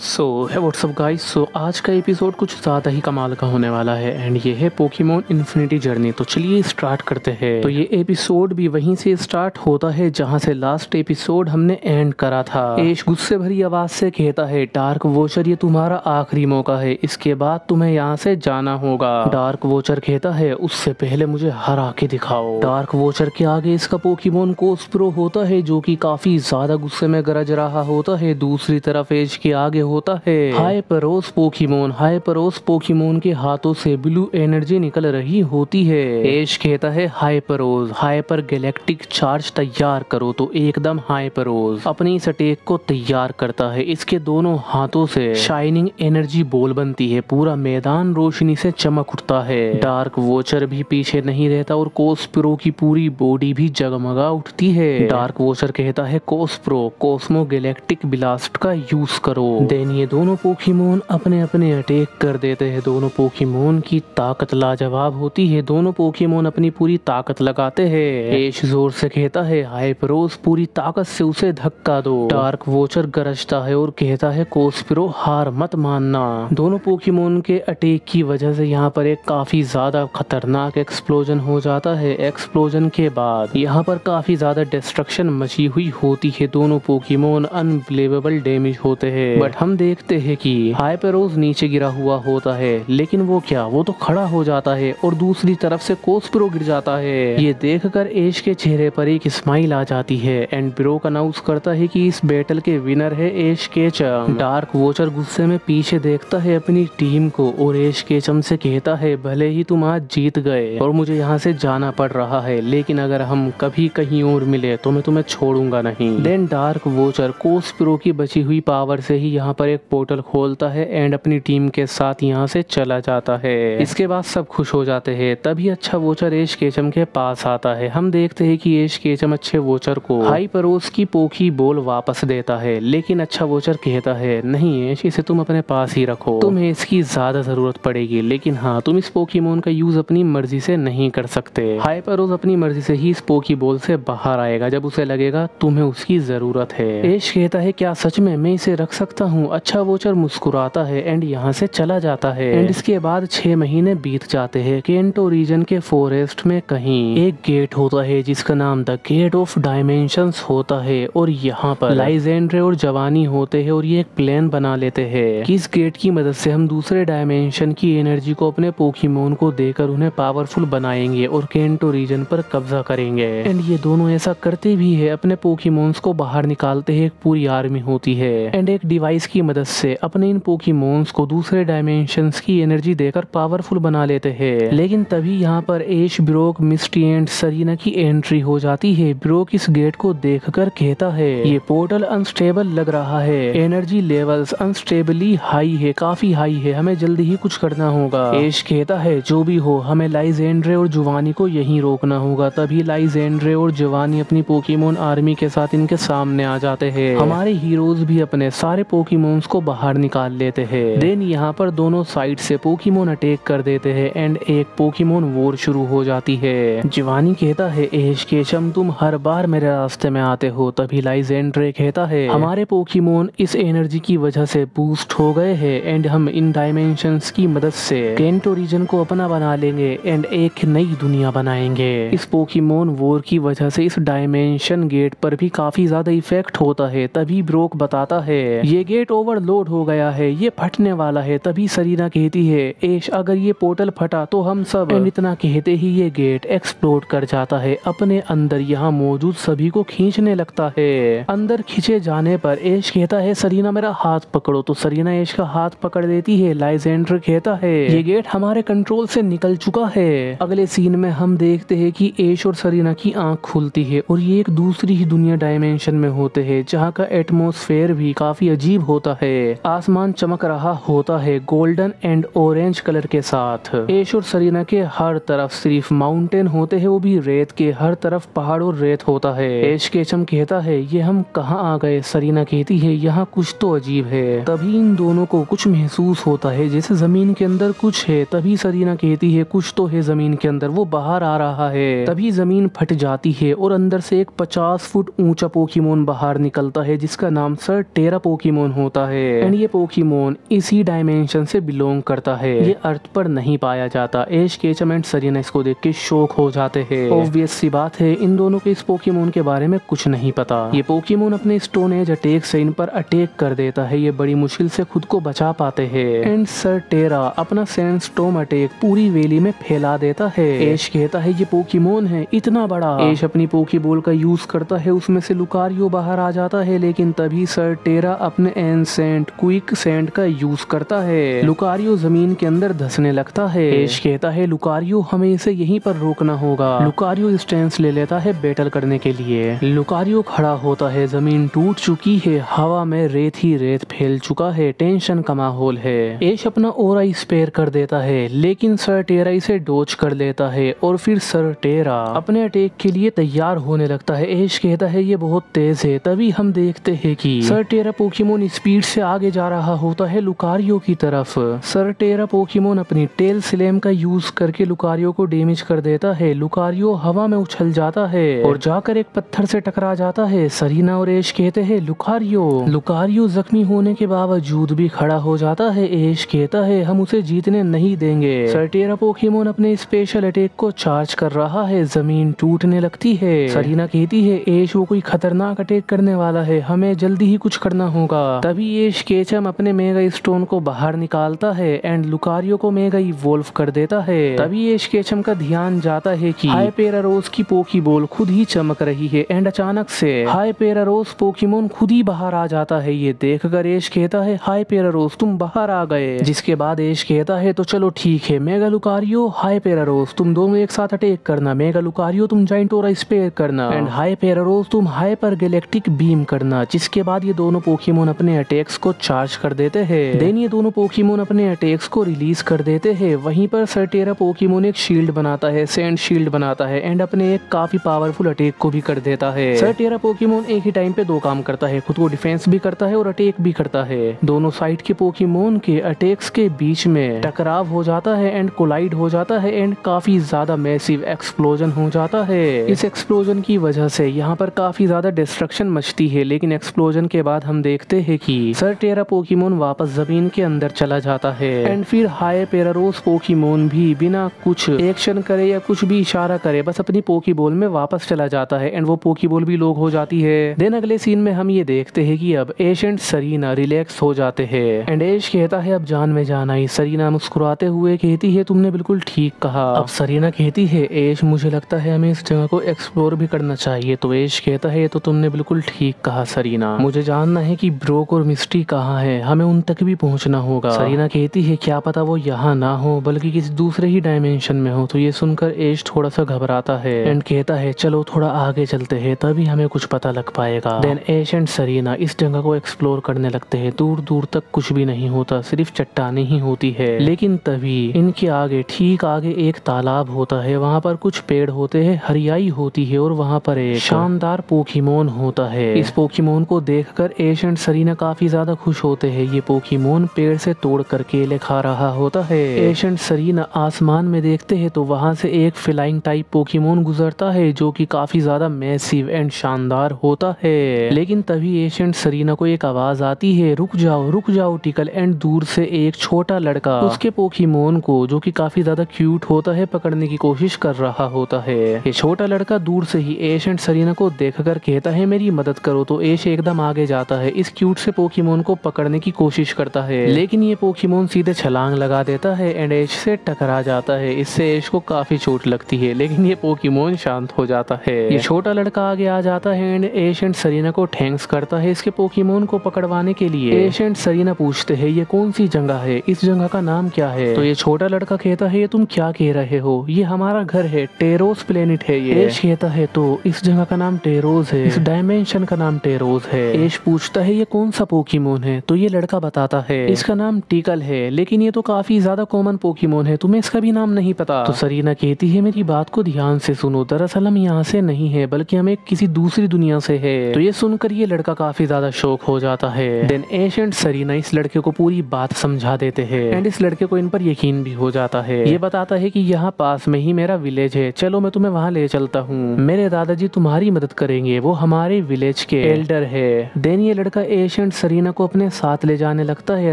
सो है WhatsApp guys. सो आज का एपिसोड कुछ ज़्यादा ही कमाल का होने वाला है एंड ये है पोकेमॉन इन्फिनिटी जर्नी। तो चलिए स्टार्ट करते हैं। तो ये एपिसोड भी वहीं से स्टार्ट होता है जहां से लास्ट एपिसोड हमने एंड करा था। एश गुस्से भरी आवाज से कहता है, डार्क वॉचर ये तुम्हारा आखिरी मौका है, इसके बाद तुम्हें यहाँ से जाना होगा। डार्क वॉचर कहता है, उससे पहले मुझे हरा के दिखाओ। डार्क वॉचर के आगे इसका पोकेमॉन कोस्प्रो होता है जो कि काफी ज्यादा गुस्से में गरज रहा होता है। दूसरी तरफ एश के आगे होता है हाइपरोस पोकेमॉन। हाइपरोस पोकेमॉन के हाथों से ब्लू एनर्जी निकल रही होती है। एश कहता है, हाइपरोस हाइपर गैलेक्टिक चार्ज तैयार करो। तो एकदम हाइपरोस अपनी इस अटैक को तैयार करता है। इसके दोनों हाथों से शाइनिंग एनर्जी बॉल बनती है। पूरा मैदान रोशनी से चमक उठता है। डार्क वॉचर भी पीछे नहीं रहता और कोस्प्रो की पूरी बॉडी भी जगमगा उठती है। डार्क वॉचर कहता है, कोस्प्रो कोस्मो गैलेक्टिक ब्लास्ट का यूज करो। देन ये दोनों पोकेमॉन अपने अपने अटैक कर देते हैं। दोनों पोकेमॉन की ताकत लाजवाब होती है। दोनों पोकेमॉन अपनी पूरी ताकत लगाते हैं। एश जोर से कहता है, हाइपरोस पूरी ताकत से उसे धक्का दो। डार्क वॉचर गरजता है और कहता है, कोस्प्रो हार मत मानना। दोनों पोकेमॉन के अटैक की वजह से यहाँ पर एक काफी ज्यादा खतरनाक एक्सप्लोजन हो जाता है। एक्सप्लोजन के बाद यहाँ पर काफी ज्यादा डिस्ट्रक्शन मची हुई होती है। दोनों पोकेमॉन अनबिलीवेबल डैमेज होते हैं। बट हम देखते हैं कि हाइपरोस नीचे गिरा हुआ होता है, लेकिन वो क्या, वो तो खड़ा हो जाता है और दूसरी तरफ से कोस्प्रो गिर जाता है। ये देखकर एश के चेहरे पर एक स्माइल आ जाती है एंड ब्रोक अनाउंस करता है कि इस बैटल के विनर है एश केचम। डार्क वॉचर गुस्से में पीछे देखता है अपनी टीम को और एश केचम से कहता है, भले ही तुम आज जीत गए और मुझे यहाँ से जाना पड़ रहा है, लेकिन अगर हम कभी कहीं और मिले तो मैं तुम्हें छोड़ूंगा नहीं। देन डार्क वॉचर कोस्प्रो की बची हुई पावर से ही यहाँ पर एक पोर्टल खोलता है एंड अपनी टीम के साथ यहाँ से चला जाता है। इसके बाद सब खुश हो जाते हैं। तभी अच्छा वॉचर एश केचम के पास आता है। हम देखते हैं कि एश केचम अच्छे वॉचर को हाइपरोस की पोकी बॉल वापस देता है, लेकिन अच्छा वॉचर कहता है, नहीं एश, इसे तुम अपने पास ही रखो, तुम्हें इसकी ज्यादा जरूरत पड़ेगी, लेकिन हाँ, तुम इस पोकेमॉन का यूज अपनी मर्जी से नहीं कर सकते। हाइपरोस अपनी मर्जी से ही इस पोकी बॉल से बाहर आएगा जब उसे लगेगा तुम्हें उसकी जरूरत है। एश कहता है, क्या सच में मैं इसे रख सकता हूँ? अच्छा वॉचर मुस्कुराता है एंड यहाँ से चला जाता है। एंड इसके बाद 6 महीने बीत जाते हैं। केंटो रीजन के फॉरेस्ट में कहीं एक गेट होता है जिसका नाम द गेट ऑफ डायमेंशंस होता है और यहाँ पर लाइजेंड्रे और जवानी होते हैं और ये एक प्लान बना लेते हैं कि इस गेट की मदद से हम दूसरे डायमेंशन की एनर्जी को अपने पोकेमॉन को देकर उन्हें पावरफुल बनाएंगे और केंटो रीजन पर कब्जा करेंगे। एंड ये दोनों ऐसा करते भी है, अपने पोकेमॉन्स को बाहर निकालते हैं। एक पूरी आर्मी होती है एंड एक डिवाइस की मदद से अपने इन पोकेमॉन्स को दूसरे डायमेंशंस की एनर्जी देकर पावरफुल बना लेते हैं। लेकिन तभी यहाँ पर एश, ब्रोक, मिस्टी एंड सरीना की एंट्री हो जाती है। ब्रोक इस गेट को देखकर कहता है, ये पोर्टल अनस्टेबल लग रहा है, एनर्जी लेवल्स अनस्टेबली हाई है, काफी हाई है, हमें जल्दी ही कुछ करना होगा। एश कहता है, जो भी हो, हमें लाइजेंड्रे और जुवानी को यहीं रोकना होगा। तभी लाइजेंड्रे और जुवानी अपनी पोकेमॉन आर्मी के साथ इनके सामने आ जाते हैं। हमारे हीरोज भी अपने सारे पोकेमॉन्स को बाहर निकाल लेते हैं। देन यहाँ पर दोनों साइड से पोकेमॉन अटैक कर देते हैं एंड एक पोकेमॉन वॉर शुरू हो जाती है। जिवानी कहता है, एश केचम तुम हर बार मेरे रास्ते में आते हो। तभी लाइजेंड्रे कहता है, हमारे पोकेमॉन इस एनर्जी की वजह से बूस्ट हो गए हैं एंड हम इन डायमेंशंस की मदद से केंटो रीजन को अपना बना लेंगे एंड एक नई दुनिया बनाएंगे। इस पोकेमॉन वॉर की वजह से इस डायमेंशन गेट पर भी काफी ज्यादा इफेक्ट होता है। तभी ब्रोक बताता है, ये गेट ओवरलोड हो गया है, ये फटने वाला है। तभी सरीना कहती है, एश अगर ये पोर्टल फटा तो हम सब, एंड इतना कहते ही ये गेट एक्सप्लोड कर जाता है, अपने अंदर यहाँ मौजूद सभी को खींचने लगता है। अंदर खींचे जाने पर एश कहता है, सरीना मेरा हाथ पकड़ो। तो सरीना एश का हाथ पकड़ देती है। लाइजेंडर कहता है, ये गेट हमारे कंट्रोल से निकल चुका है। अगले सीन में हम देखते हैं कि एश और सरीना की आंख खुलती है और ये एक दूसरी ही दुनिया डायमेंशन में होते हैं जहाँ का एटमॉस्फेयर भी काफी अजीब होता है। आसमान चमक रहा होता है गोल्डन एंड ऑरेंज कलर के साथ। एश और सरीना के हर तरफ सिर्फ माउंटेन होते हैं, वो भी रेत के, हर तरफ पहाड़ और रेत होता है। एश केचम कहता है, ये हम कहाँ आ गए? सरीना कहती है, यहाँ कुछ तो अजीब है। तभी इन दोनों को कुछ महसूस होता है जैसे जमीन के अंदर कुछ है। तभी सरीना कहती है, कुछ तो है जमीन के अंदर, वो बाहर आ रहा है। तभी जमीन फट जाती है और अंदर से एक 50 फुट ऊंचा पोकेमॉन बाहर निकलता है जिसका नाम सर टेरा पोकेमॉन होता है एंड ये पोकेमोन इसी डायमेंशन से बिलोंग करता है। ये अर्थ पर नहीं पाया जाता। एश केचम एंड सरीना इसको देख के शॉक हो जाते हैं। ऑब्वियस सी बात है, इन दोनों को इस पोकेमोन के बारे में कुछ नहीं पता। ये पोकेमोन अपने स्टोन एज अटैक से इन पर अटैक कर देता है। ये बड़ी मुश्किल से खुद को बचा पाते हैं एंड सरटेरा अपना सैंडस्टॉर्म अटैक पूरी वैली में फैला देता है। एश कहता है ये पोकेमोन है इतना बड़ा। एश अपनी पोकेबॉल का यूज करता है, उसमें से लुकारियो बाहर आ जाता है, लेकिन तभी सरटेरा अपने एनसेंट क्विक सेंट का यूज करता है। लुकारियो जमीन के अंदर धंसने लगता है। एश कहता है लुकारियो हमें इसे यहीं पर रोकना होगा। लुकारियो स्टैंस ले लेता है बैटल करने के लिए। लुकारियो खड़ा होता है, जमीन टूट चुकी है, हवा में रेत ही रेत फैल चुका है, टेंशन का माहौल है। एश अपना ओरा स्पेयर कर देता है, लेकिन सरटेरा इसे डोज कर लेता है और फिर सरटेरा अपने अटैक के लिए तैयार होने लगता है। एश कहता है ये बहुत तेज है। तभी हम देखते हैं कि सरटेरा पोकेमोन स्पीड से आगे जा रहा होता है लुकारियो की तरफ। सरटेरा पोकेमोन अपनी टेल स्लैम का यूज करके लुकारियो को डैमेज कर देता है। लुकारियो हवा में उछल जाता है और जाकर एक पत्थर से टकरा जाता है। सरीना और एश कहते हैं लुकारियो जख्मी होने के बावजूद भी खड़ा हो जाता है। एश कहता है हम उसे जीतने नहीं देंगे। सरटेरा पोकेमोन अपने स्पेशल अटैक को चार्ज कर रहा है, जमीन टूटने लगती है। सरीना कहती है एश वो कोई खतरनाक अटैक करने वाला है, हमें जल्दी ही कुछ करना होगा। तभी एश केचम अपने मेगा स्टोन को बाहर निकालता है एंड लुकारियो को मेगा इवॉल्व कर देता है। तभी एश केचम का ध्यान जाता है कि हाइपेरारोस की पोकीबॉल खुद ही चमक रही है एंड अचानक से हाइपेरारोस पोकेमोन खुद ही बाहर आ जाता है। ये देखकर एश कहता है हाइपेरारोस तुम बाहर आ गए। जिसके बाद एश कहता है तो चलो ठीक है, मेगा लुकारियो हाइपेरारोस तुम दोनों एक साथ अटैक करना। मेगा लुकारियो तुम जाइंट ओरा स्पेयर करना एंड हाइपेरारोस तुम हाइपर गैलेक्टिक बीम करना। जिसके बाद ये दोनों पोकेमोन अपने अटैक्स को चार्ज कर देते हैं। देन ये दोनों पोकेमोन अपने अटैक्स को रिलीज कर देते हैं। वहीं पर सरटेरा पोकेमोन एक शील्ड बनाता है, सैंड शील्ड बनाता है एंड अपने एक काफी पावरफुल अटैक को भी कर देता है। सरटेरा पोकेमोन एक ही टाइम पे दो काम करता है, खुद को डिफेंस भी करता है और अटैक भी करता है। दोनों साइड के पोकेमोन के अटैक्स के बीच में टकराव हो जाता है एंड कोलाइड हो जाता है एंड काफी ज्यादा मैसिव एक्सप्लोजन हो जाता है। इस एक्सप्लोजन की वजह से यहाँ पर काफी ज्यादा डिस्ट्रक्शन मचती है, लेकिन एक्सप्लोजन के बाद हम देखते हैं कि सरटेरा पोकेमोन वापस जमीन के अंदर चला जाता है एंड फिर हाइपेरारोस पोकेमोन भी बिना कुछ एक्शन करे या कुछ भी इशारा करे बस अपनी पोकेबॉल में वापस चला जाता है एंड वो पोकेबॉल भी लोग हो जाती है। देन अगले सीन में हम ये देखते हैं कि अब एश एंड सरीना रिलैक्स हो जाते हैं एंड एश कहता है अब जान में जान आई। सरीना मुस्कुराते हुए कहती है तुमने बिल्कुल ठीक कहा। अब सरीना कहती है एश मुझे लगता है हमें इस जगह को एक्सप्लोर भी करना चाहिए। तो एश कहता है तो तुमने बिल्कुल ठीक कहा सरीना, मुझे जानना है कि ब्रोक और मिस्टी कहाँ है, हमें उन तक भी पहुँचना होगा। सरीना कहती है क्या पता वो यहाँ ना हो बल्कि किसी दूसरे ही डायमेंशन में हो। तो ये सुनकर एश थोड़ा सा घबराता है एंड कहता है चलो थोड़ा आगे चलते हैं तभी हमें कुछ पता लग पाएगा। देन एश एंड सरीना इस जगह को एक्सप्लोर करने लगते हैं। दूर दूर तक कुछ भी नहीं होता, सिर्फ चट्टानें ही होती है। लेकिन तभी इनके आगे ठीक आगे एक तालाब होता है, वहाँ पर कुछ पेड़ होते हैं, हरियाई होती है और वहाँ पर एक शानदार पोकेमोन होता है। इस पोकेमोन को देखकर एश एंड सरीना काफी ज्यादा खुश होते हैं। ये पोकेमोन पेड़ से तोड़ कर केले खा रहा होता है। एश एंड सरीना आसमान में देखते हैं तो वहाँ से एक फ्लाइंग टाइप पोकेमोन गुजरता है जो कि काफी ज्यादा मैसिव एंड शानदार होता है। लेकिन तभी एश एंड सरीना को एक आवाज आती है रुक जाओ टिकल। एंड दूर से एक छोटा लड़का उसके पोकेमोन को जो कि काफी ज्यादा क्यूट होता है पकड़ने की कोशिश कर रहा होता है। ये छोटा लड़का दूर से ही एश एंड सरीना को देखकर कहता है मेरी मदद करो। तो एश एकदम आगे जाता है, इस क्यूट से पोकेमोन को पकड़ने की कोशिश करता है, लेकिन ये पोकेमोन सीधे छलांग लगा देता है एंड एश से टकरा जाता है। इससे एश को काफी चोट लगती है, लेकिन ये पोकेमोन शांत हो जाता है। ये छोटा लड़का आगे आ जाता है एंड एश एंड सरीना को थैंक्स करता है इसके पोकेमोन को पकड़वाने के लिए। एश एंड सरीना पूछते हैं ये कौन सी जगह है, इस जगह का नाम क्या है। तो ये छोटा लड़का कहता है ये तुम क्या कह रहे हो, ये हमारा घर है, टेरोस प्लेनेट है ये। एश कहता है तो इस जगह का नाम टेरोस है, इस डायमेंशन का नाम टेरोस है। एश पूछता है ये कौन सा पोकेमोन है। तो ये लड़का बताता है इसका नाम टिकल है, लेकिन ये तो काफी ज्यादा कॉमन पोकेमोन है, तुम्हें इसका भी नाम नहीं पता। तो सरीना कहती है मेरी बात को ध्यान से सुनो, दरअसल हम यहाँ से नहीं है बल्कि हमें किसी दूसरी दुनिया से है। तो ये सुनकर ये लड़का काफी ज्यादा शौक हो जाता है। देन एश एंड सरीना इस लड़के को पूरी बात समझा देते हैं एंड इस लड़के को इन पर यकीन भी हो जाता है। ये बताता है कि यहाँ पास में ही मेरा विलेज है, चलो मैं तुम्हें वहाँ ले चलता हूँ, मेरे दादाजी तुम्हारी मदद करेंगे, वो हमारे विलेज के एल्डर है। देन ये लड़का एश एंड एंड सरीना को अपने साथ ले जाने लगता है।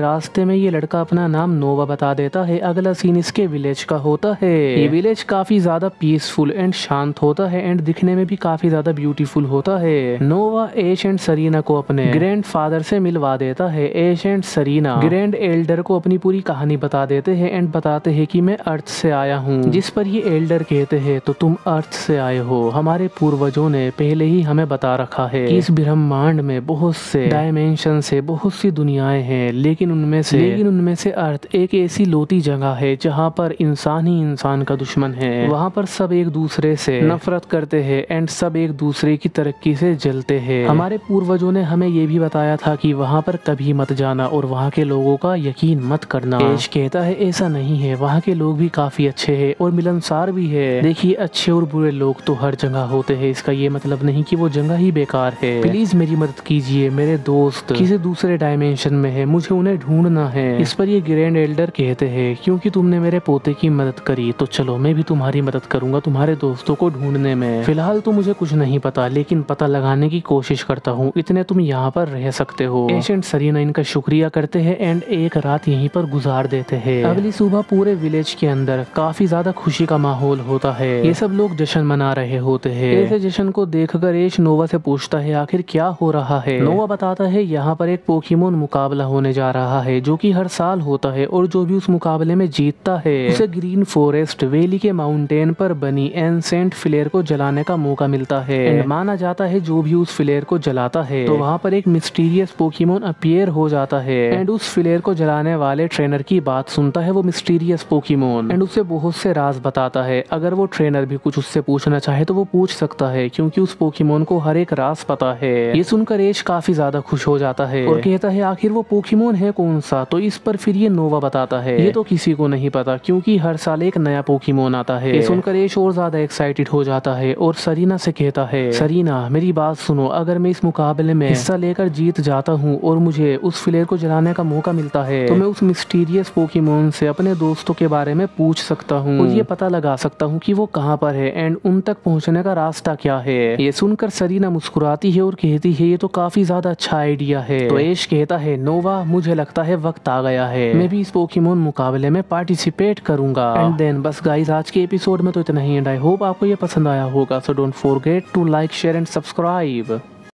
रास्ते में ये लड़का अपना नाम नोवा बता देता है। अगला सीन इसके विलेज का होता है। ये विलेज काफी ज्यादा पीसफुल एंड शांत होता है एंड दिखने में भी काफी ज्यादा ब्यूटीफुल होता है। नोवा ऐश एंड सरीना को अपने ग्रैंड फादर से मिलवा देता है। ऐश एंड सरीना ग्रैंड एल्डर को अपनी पूरी कहानी बता देते हैं एंड बताते हैं कि मैं अर्थ से आया हूँ। जिस पर ये एल्डर कहते हैं तो तुम अर्थ से आए हो, हमारे पूर्वजों ने पहले ही हमें बता रखा है कि इस ब्रह्मांड में बहुत से डायमेंशन से बहुत सी दुनियाएं हैं, लेकिन उनमें से अर्थ एक ऐसी लोती जगह है जहाँ पर इंसान ही इंसान का दुश्मन है। वहाँ पर सब एक दूसरे से नफरत करते हैं एंड सब एक दूसरे की तरक्की से जलते हैं। हमारे पूर्वजों ने हमें ये भी बताया था कि वहाँ पर कभी मत जाना और वहाँ के लोगों का यकीन मत करना। ऐश कहता है ऐसा नहीं है, वहाँ के लोग भी काफी अच्छे हैं और मिलनसार भी है। देखिए अच्छे और बुरे लोग तो हर जगह होते हैं, इसका ये मतलब नहीं कि वो जगह ही बेकार है। प्लीज मेरी मदद कीजिए, मेरे दोस्त किसी दूसरे डायमेंशन में है, मुझे उन्हें ढूंढना है। इस पर ये ग्रैंड एल्डर कहते हैं क्योंकि तुमने मेरे पोते की मदद करी तो चलो मैं भी तुम्हारी मदद करूंगा तुम्हारे दोस्तों को ढूंढने में। फिलहाल तो मुझे कुछ नहीं पता, लेकिन पता लगाने की कोशिश करता हूँ। इतने तुम यहाँ पर रह सकते हो। ऐश एंड सरीना इनका शुक्रिया करते हैं एंड एक रात यहीं पर गुजार देते हैं। अगली सुबह पूरे विलेज के अंदर काफी ज्यादा खुशी का माहौल होता है। ये सब लोग जश्न मना रहे होते हैं। ऐसे जश्न को देखकर ऐश नोवा से पूछता है आखिर क्या हो रहा है। नोवा बताता है यहाँ पर एक पोकेमोन मुकाबला होने जा रहा है जो कि हर साल होता है और जो भी उस मुकाबले में जीतता है उसे ग्रीन फॉरेस्ट वैली के माउंटेन पर बनी एंसेंट फ्लेयर को जलाने का मौका मिलता है। एंड माना जाता है जो भी उस फ्लेयर को जलाता है तो वहाँ पर एक मिस्टीरियस पोकेमोन अपीयर हो जाता है एंड उस फ्लेयर को जलाने वाले ट्रेनर की बात सुनता है वो मिस्टीरियस पोकेमोन एंड उसे बहुत से राज बताता है। अगर वो ट्रेनर भी कुछ उससे पूछना चाहे तो वो पूछ सकता है क्योंकि उस पोकेमोन को हर एक राज पता है। ये सुनकर ऐश काफी ज्यादा खुश हो जाता है और कहता है आखिर वो पोकेमोन है कौन सा। तो इस पर फिर ये नोवा बताता है ये तो किसी को नहीं पता क्योंकि हर साल एक नया पोकेमोन आता है। ये सुनकर ऐश और ज्यादा एक्साइटेड हो जाता है और सरीना से कहता है सरीना मेरी बात सुनो, अगर मैं इस मुकाबले में हिस्सा लेकर जीत जाता हूँ और मुझे उस फ्लेयर को जलाने का मौका मिलता है तो मैं उस मिस्टीरियस पोकेमोन से अपने दोस्तों के बारे में पूछ सकता हूँ और ये पता लगा सकता हूँ कि वो कहाँ पर है एंड उन तक पहुँचने का रास्ता क्या है। ये सुनकर सरीना मुस्कुराती है और कहती है ये तो काफी ज्यादा अच्छा आइडिया है। तो ऐश कहता है नोवा मुझे लगता है वक्त आ गया है, मैं भी इस पोकेमोन मुकाबले में पार्टिसिपेट करूंगा। एंड देन बस गाइस आज के एपिसोड में तो इतना ही एंड आई होप आपको ये पसंद आया होगा। So don't forget to like share and subscribe.